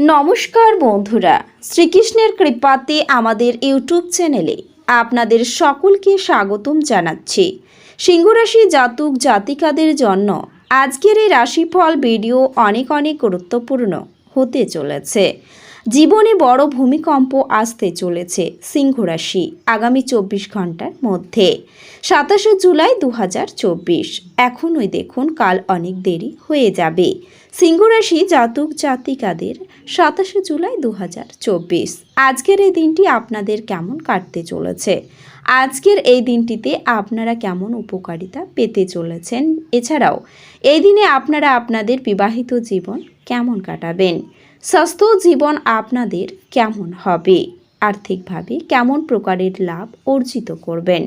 নমস্কার বন্ধুরা, শ্রীকৃষ্ণের কৃপাতে আমাদের ইউটিউব চ্যানেলে আপনাদের সকলকে স্বাগতম জানাচ্ছি। সিংহ রাশি জাতক জাতিকাদের জন্য আজকের এই রাশিফল ভিডিও অনেক গুরুত্বপূর্ণ হতে চলেছে। জীবনে বড় ভূমিকম্প আসতে চলেছে সিংহ রাশি আগামী 24 ঘন্টার মধ্যে। 27 জুলাই 2024। এখনই দেখুন, কাল অনেক দেরি হয়ে যাবে। সিংহ রাশি জাতক জাতিকাদের 27 জুলাই 2024 আজকের এই দিনটি আপনাদের কেমন কাটতে চলেছে, আজকের এই দিনটিতে আপনারা কেমন উপকারিতা পেতে চলেছেন, এছাড়াও এই দিনে আপনারা আপনাদের বিবাহিত জীবন কেমন কাটাবেন, স্বাস্থ্য জীবন আপনাদের কেমন হবে, আর্থিকভাবে কেমন প্রকারের লাভ অর্জিত করবেন,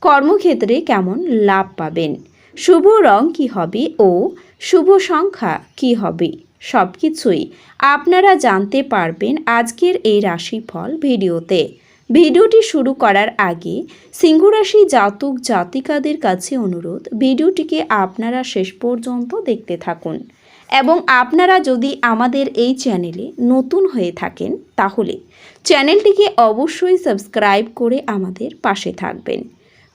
কর্মক্ষেত্রে কেমন লাভ পাবেন, শুভ রং কী হবে ও শুভ সংখ্যা কী হবে, সব কিছুই আপনারা জানতে পারবেন আজকের এই রাশিফল ভিডিওতে। ভিডিওটি শুরু করার আগে সিংহ রাশি জাতক জাতিকাদের কাছে অনুরোধ, ভিডিওটিকে আপনারা শেষ পর্যন্ত দেখতে থাকুন এবং আপনারা যদি আমাদের এই চ্যানেলে নতুন হয়ে থাকেন তাহলে চ্যানেলটিকে অবশ্যই সাবস্ক্রাইব করে আমাদের পাশে থাকবেন,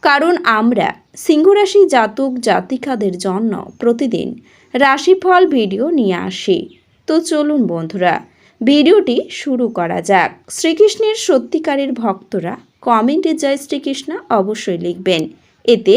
কারণ আমরা সিংহ রাশি জাতক জাতিকাদের জন্য প্রতিদিন রাশিফল ভিডিও নিয়ে আসি। তো চলুন বন্ধুরা, ভিডিওটি শুরু করা যাক। শ্রীকৃষ্ণের সত্যিকারের ভক্তরা কমেন্টে জয় শ্রীকৃষ্ণ অবশ্যই লিখবেন, এতে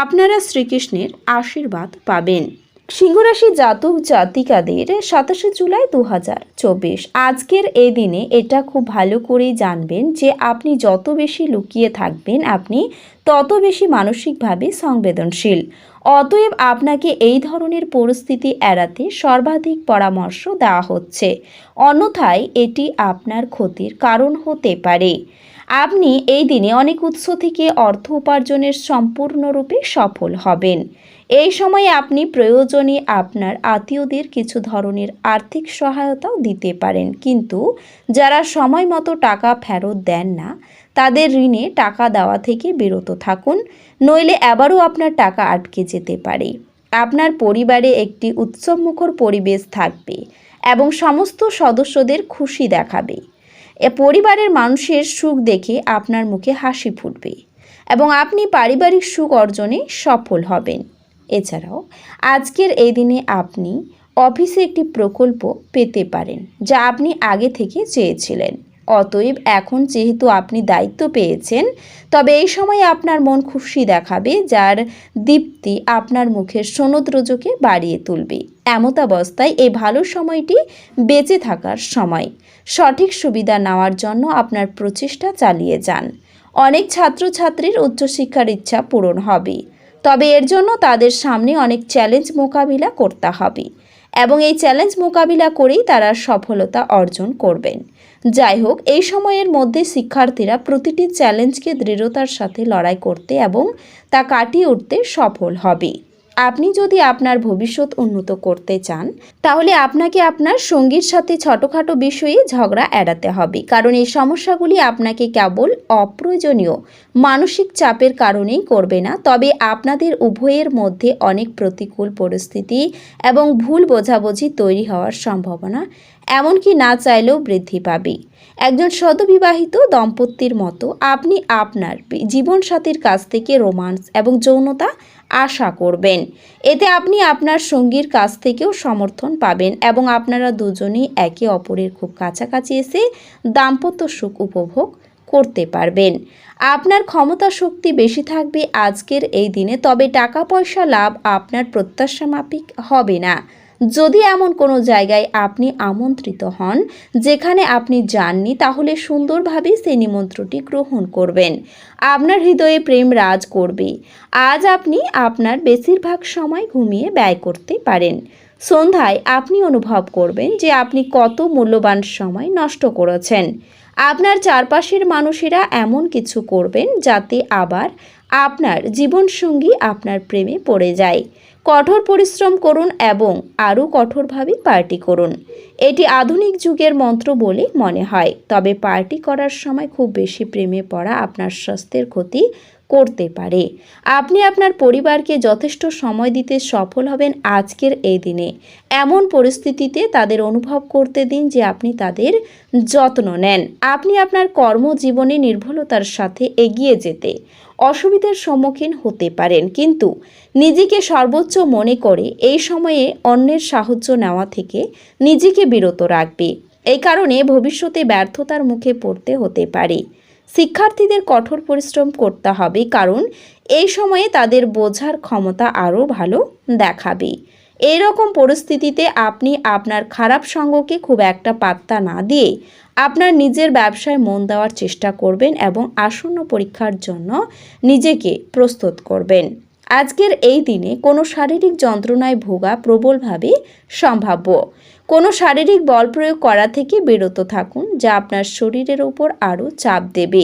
আপনারা শ্রীকৃষ্ণের আশীর্বাদ পাবেন। সিংহ রাশি জাতক জাতিকাদের 27 জুলাই 2024 আজকের এই দিনে এটা খুব ভালো করেই জানবেন যে আপনি যত বেশি লুকিয়ে থাকবেন আপনি তত বেশি মানসিকভাবে সংবেদনশীল। অতএব আপনাকে এই ধরনের পরিস্থিতি এড়াতে সর্বাধিক পরামর্শ দেওয়া হচ্ছে, অন্যথায় এটি আপনার ক্ষতির কারণ হতে পারে। আপনি এই দিনে অনেক উৎস থেকে অর্থ উপার্জনের সম্পূর্ণরূপে সফল হবেন। এই সময়ে আপনি প্রয়োজনে আপনার আত্মীয়দের কিছু ধরনের আর্থিক সহায়তাও দিতে পারেন, কিন্তু যারা সময় মতো টাকা ফেরত দেন না তাদের ঋণে টাকা দেওয়া থেকে বিরত থাকুন, নইলে আবারও আপনার টাকা আটকে যেতে পারে। আপনার পরিবারে একটি উৎসবমুখর পরিবেশ থাকবে এবং সমস্ত সদস্যদের খুশি দেখাবে। পরিবারের মানুষের সুখ দেখে আপনার মুখে হাসি ফুটবে এবং আপনি পারিবারিক সুখ অর্জনে সফল হবেন। এছাড়াও আজকের এই দিনে আপনি অফিসে একটি প্রকল্প পেতে পারেন যা আপনি আগে থেকে চেয়েছিলেন। অতএব এখন যেহেতু আপনি দায়িত্ব পেয়েছেন, তবে এই সময় আপনার মন খুশি দেখাবে, যার দীপ্তি আপনার মুখের সৌন্দর্যকে বাড়িয়ে তুলবে। এমতাবস্থায় এই ভালো সময়টি বেঁচে থাকার সময়। সঠিক সুবিধা নেওয়ার জন্য আপনার প্রচেষ্টা চালিয়ে যান। অনেক ছাত্রছাত্রীর উচ্চশিক্ষার ইচ্ছা পূরণ হবে, তবে এর জন্য তাদের সামনে অনেক চ্যালেঞ্জ মোকাবিলা করতে হবে এবং এই চ্যালেঞ্জ মোকাবিলা করেই তারা সফলতা অর্জন করবেন। যাই হোক, এই সময়ের মধ্যে শিক্ষার্থীরা প্রতিটি চ্যালেঞ্জকে দৃঢ়তার সাথে লড়াই করতে এবং তা কাটিয়ে উঠতে সফল হবে। আপনি যদি আপনার ভবিষ্যৎ উন্নত করতে চান তাহলে আপনাকে আপনার সঙ্গীর সাথে ছোটোখাটো বিষয়ে ঝগড়া এড়াতে হবে, কারণ এই সমস্যাগুলি আপনাকে কেবল অপ্রয়োজনীয় মানসিক চাপের কারণেই করবে না, তবে আপনাদের উভয়ের মধ্যে অনেক প্রতিকূল পরিস্থিতি এবং ভুল বোঝাবুঝি তৈরি হওয়ার সম্ভাবনা এমনকি না চাইলেও বৃদ্ধি পাবে। একজন সদ্যবিবাহিত দম্পতির মতো আপনি আপনার জীবনসাথীর কাছ থেকে রোমান্স এবং যৌনতা আশা করবেন। এতে আপনি আপনার সঙ্গীর কাছ থেকেও সমর্থন পাবেন এবং আপনারা দুজনেই একে অপরের খুব কাছাকাছি এসে দাম্পত্য সুখ উপভোগ করতে পারবেন। আপনার ক্ষমতা শক্তি বেশি থাকবে আজকের এই দিনে, তবে টাকা পয়সা লাভ আপনার প্রত্যাশা মাফিক হবে না। যদি এমন কোনো জায়গায় আপনি আমন্ত্রিত হন যেখানে আপনি যাননি, তাহলে সুন্দরভাবে সেই নিমন্ত্রণটি গ্রহণ করবেন। আপনার হৃদয়ে প্রেম রাজ করবে। আজ আপনি আপনার বেশিরভাগ সময় ঘুমিয়ে ব্যয় করতে পারেন। সন্ধ্যায় আপনি অনুভব করবেন যে আপনি কত মূল্যবান সময় নষ্ট করেছেন। আপনার চারপাশের মানুষেরা এমন কিছু করবেন যাতে আবার আপনার জীবনসঙ্গী আপনার প্রেমে পড়ে যায়। কঠোর পরিশ্রম করুন এবং আরও কঠোরভাবে পার্টি করুন। এটি আধুনিক যুগের মন্ত্র বলে মনে হয়, তবে পার্টি করার সময় খুব বেশি প্রেমে পড়া আপনার স্বাস্থ্যের ক্ষতি করতে পারে। আপনি আপনার পরিবারকে যথেষ্ট সময় দিতে সফল হবেন আজকের এই দিনে। এমন পরিস্থিতিতে তাদের অনুভব করতে দিন যে আপনি তাদের যত্ন নেন। আপনি আপনার কর্মজীবনে নির্ভুলতার সাথে এগিয়ে যেতে অসুবিধার সম্মুখীন হতে পারেন, কিন্তু নিজেকে সর্বোচ্চ মনে করে এই সময়ে অন্যের সাহায্য নেওয়া থেকে নিজেকে বিরত রাখবে। এই কারণে ভবিষ্যতে ব্যর্থতার মুখে পড়তে হতে পারে। শিক্ষার্থীদের কঠোর পরিশ্রম করতে হবে, কারণ এই সময়ে তাদের বোঝার ক্ষমতা আরও ভালো দেখাবে। এই রকম পরিস্থিতিতে আপনি আপনার খারাপ সঙ্গকে খুব একটা পাত্তা না দিয়ে আপনার নিজের ব্যবসায় মন দেওয়ার চেষ্টা করবেন এবং আসন্ন পরীক্ষার জন্য নিজেকে প্রস্তুত করবেন। আজকের এই দিনে কোনো শারীরিক যন্ত্রণায় ভোগা প্রবলভাবে সম্ভাব্য। কোনো শারীরিক বল প্রয়োগ করা থেকে বিরত থাকুন, যা আপনার শরীরের উপর আরও চাপ দেবে।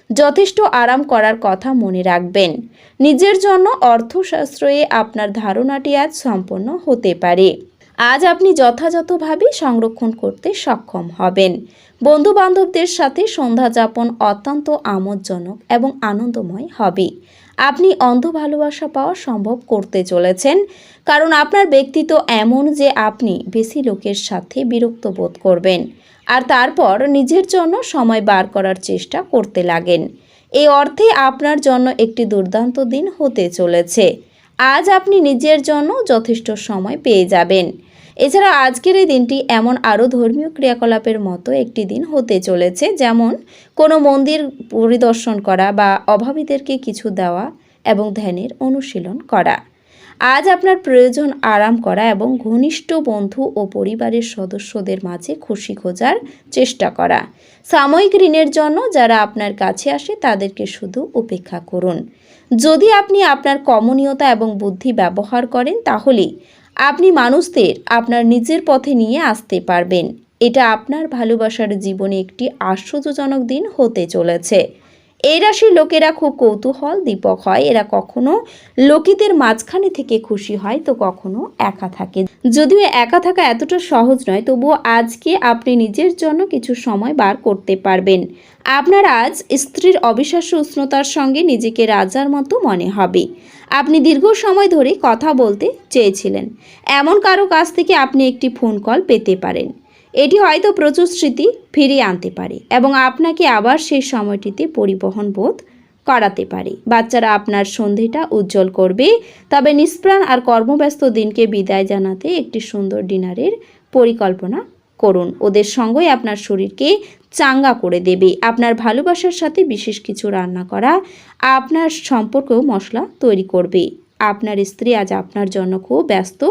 যথেষ্ট আরাম করার কথা মনে রাখবেন। নিজের জন্য অর্থ সাশ্রয়ে আপনার ধারণাটি আজ সম্পন্ন হতে পারে। আজ আপনি যথাযথভাবে সংরক্ষণ করতে সক্ষম হবেন। বন্ধু বান্ধবদের সাথে সন্ধ্যা যাপন অত্যন্ত আমোদজনক এবং আনন্দময় হবে। আপনি অন্ধ ভালোবাসা পাওয়া সম্ভব করতে চলেছেন, কারণ আপনার ব্যক্তিত্ব এমন যে আপনি বেশি লোকের সাথে বিরক্ত বোধ করবেন আর তারপর নিজের জন্য সময় বার করার চেষ্টা করতে লাগেন। এই অর্থে আপনার জন্য একটি দুর্দান্ত দিন হতে চলেছে। আজ আপনি নিজের জন্য যথেষ্ট সময় পেয়ে যাবেন। এছাড়া আজকের এই দিনটি এমন আরও ধর্মীয় ক্রিয়াকলাপের মতো একটি দিন হতে চলেছে, যেমন কোনো মন্দির পরিদর্শন করা বা অভাবীদেরকে কিছু দেওয়া এবং ধ্যানের অনুশীলন করা। আজ আপনার প্রয়োজন আরাম করা এবং ঘনিষ্ঠ বন্ধু ও পরিবারের সদস্যদের মাঝে খুশি খোঁজার চেষ্টা করা। সাময়িক ঋণের জন্য যারা আপনার কাছে আসে তাদেরকে শুধু উপেক্ষা করুন। যদি আপনি আপনার কমনীয়তা এবং বুদ্ধি ব্যবহার করেন, তাহলে আপনি মানুষদের আপনার নিজের পথে নিয়ে আসতে পারবেন। এটা আপনার ভালোবাসার জীবনে একটি আশ্চর্যজনক দিন হতে চলেছে। এই রাশির লোকেরা খুব কৌতূহল দীপক হয়। এরা কখনো লোকেদের মাঝখানে থেকে খুশি হয়, তো কখনো একা থাকে। যদিও একা থাকা এতটা সহজ নয়, তবুও আজকে আপনি নিজের জন্য কিছু সময় বার করতে পারবেন। আপনার আজ স্ত্রীর অবিশ্বাস্য উষ্ণতার সঙ্গে নিজেকে রাজার মতো মনে হবে। আপনি দীর্ঘ সময় ধরে কথা বলতে চেয়েছিলেন, এমন কারো কাছ থেকে আপনি একটি ফোন কল পেতে পারেন। এটি হয়তো প্রচুর স্মৃতি ফিরিয়ে আনতে পারে এবং আপনাকে আবার সেই সময়টিতে পরিবহন বোধ করাতে পারে। বাচ্চারা আপনার সন্ধিটা উজ্জ্বল করবে, তবে নিষ্প্রাণ আর কর্মব্যস্ত দিনকে বিদায় জানাতে একটি সুন্দর ডিনারের পরিকল্পনা করুন। ওদের সঙ্গই আপনার শরীরকে চাঙ্গা করে দেবে। আপনার ভালোবাসার সাথে বিশেষ কিছু রান্না করা আপনার সম্পর্কেও মশলা তৈরি করবে। আপনার স্ত্রী আজ আপনার জন্য খুব ব্যস্ত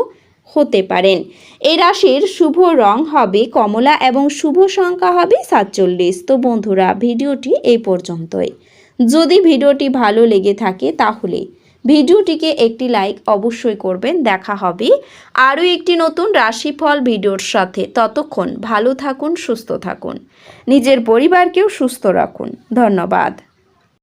হতে পারেন। এই রাশির শুভ রং হবে কমলা এবং শুভ সংখ্যা হবে 47। তো বন্ধুরা, ভিডিওটি এই পর্যন্তই। যদি ভিডিওটি ভালো লেগে থাকে তাহলে ভিডিওটিকে একটি লাইক অবশ্যই করবেন। দেখা হবে আরও একটি নতুন রাশিফল ভিডিওর সাথে। ততক্ষণ ভালো থাকুন, সুস্থ থাকুন, নিজের পরিবারকেও সুস্থ রাখুন। ধন্যবাদ।